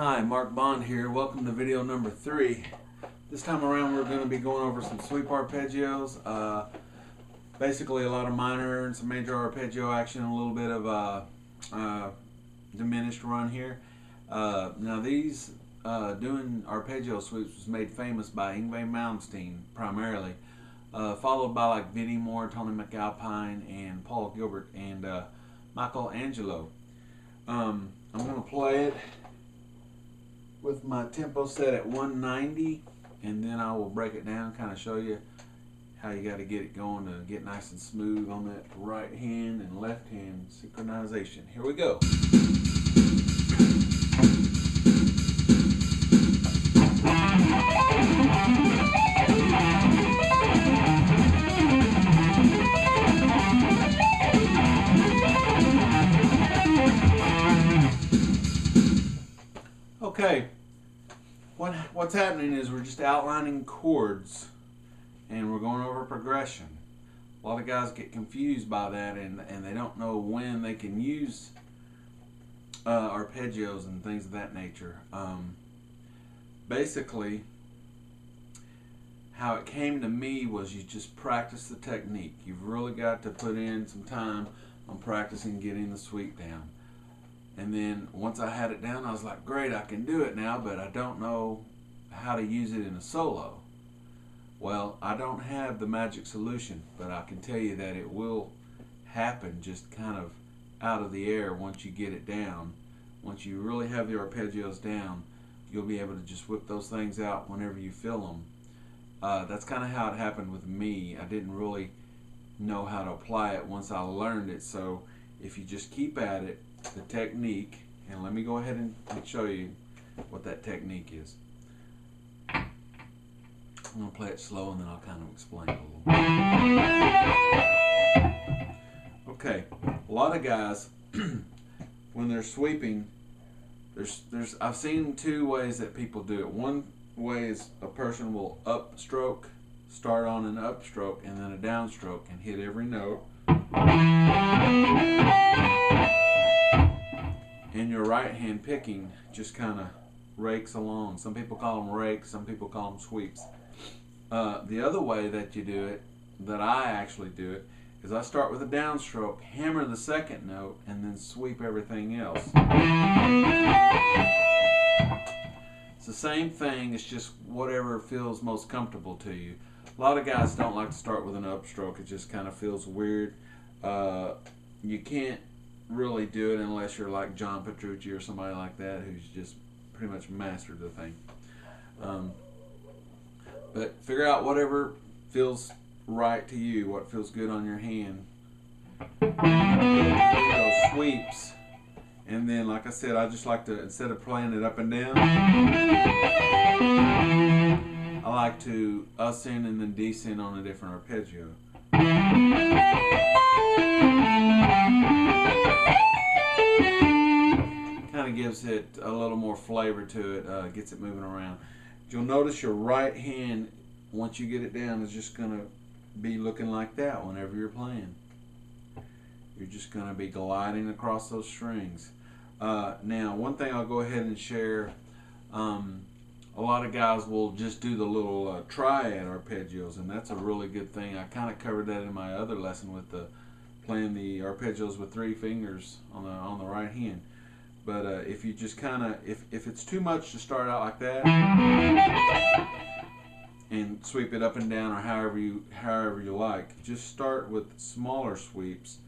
Hi, Mark Bond here. Welcome to video number 3. This time around we're going to be going over some sweep arpeggios. Basically a lot of minor and some major arpeggio action, a little bit of diminished run here. Now these doing arpeggio sweeps was made famous by Yngwie Malmsteen primarily, followed by like Vinnie Moore, Tony McAlpine, and Paul Gilbert, and Michelangelo. I'm going to play it with my tempo set at 190, and then I will break it down, kind of show you how you got to get it going to get nice and smooth on that right hand and left hand synchronization. Here we go. Okay, what's happening is we're just outlining chords and we're going over progression. A lot of guys get confused by that and they don't know when they can use arpeggios and things of that nature. Basically, how it came to me was you just practice the technique. You've really got to put in some time on practicing getting the sweep down. And then once I had it down, I was like, great, I can do it now, but I don't know how to use it in a solo. Well, I don't have the magic solution, but I can tell you that it will happen just kind of out of the air once you get it down. Once you really have the arpeggios down, you'll be able to just whip those things out whenever you feel them. That's kind of how it happened with me. I didn't really know how to apply it once I learned it, so if you just keep at it, the technique, and let me go ahead and show you what that technique is. I'm going to play it slow and then I'll kind of explain it a little bit. Okay, a lot of guys when they're sweeping, I've seen two ways that people do it. One way is a person will upstroke, start on an upstroke and then a downstroke and hit every note. And your right hand picking just kind of rakes along. Some people call them rakes, some people call them sweeps. The other way that you do it, that I actually do it, is I start with a downstroke, hammer the second note, and then sweep everything else. It's the same thing, it's just whatever feels most comfortable to you. A lot of guys don't like to start with an upstroke, it just kind of feels weird. You can't really do it unless you're like John Petrucci or somebody like that who's just pretty much mastered the thing. But figure out whatever feels right to you, what feels good on your hand. Those sweeps, and then like I said, I just like to, instead of playing it up and down, I like to ascend and then descend on a different arpeggio. Kind of gives it a little more flavor to it, gets it moving around. You'll notice your right hand, once you get it down, is just going to be looking like that whenever you're playing. You're just going to be gliding across those strings. Now, one thing I'll go ahead and share, a lot of guys will just do the little triad arpeggios, and that's a really good thing. I kind of covered that in my other lesson with playing the arpeggios with 3 fingers on the right hand. But if you just kind of, if it's too much to start out like that and sweep it up and down, or however you like, just start with smaller sweeps.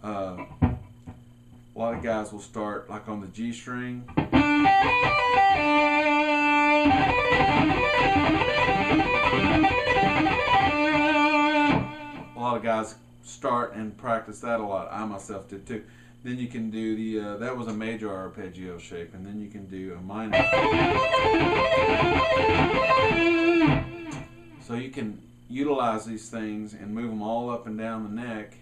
A lot of guys will start like on the G string. A lot of guys start and practice that a lot. I myself did too. Then you can do the, that was a major arpeggio shape, and then you can do a minor. So you can utilize these things and move them all up and down the neck,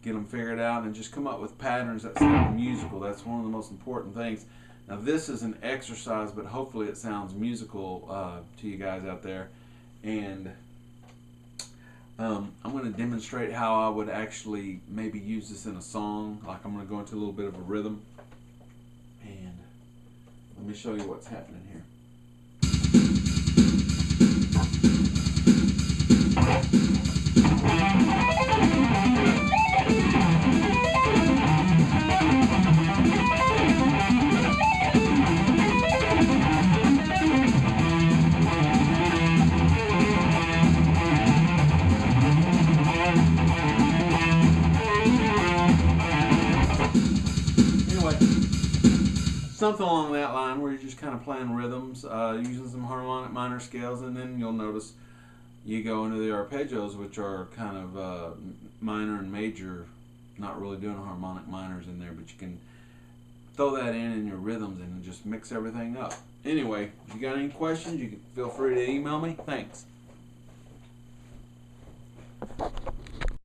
get them figured out, and just come up with patterns that sound musical. That's one of the most important things. Now this is an exercise, but hopefully it sounds musical to you guys out there. And I'm going to demonstrate how I would actually maybe use this in a song. Like I'm going to go into a little bit of a rhythm and Let me show you what's happening here. Something along that line where you're just kind of playing rhythms, using some harmonic minor scales, and then you'll notice you go into the arpeggios, which are kind of minor and major, not really doing harmonic minors in there, but you can throw that in your rhythms and just mix everything up. Anyway, if you got any questions, you can feel free to email me. Thanks.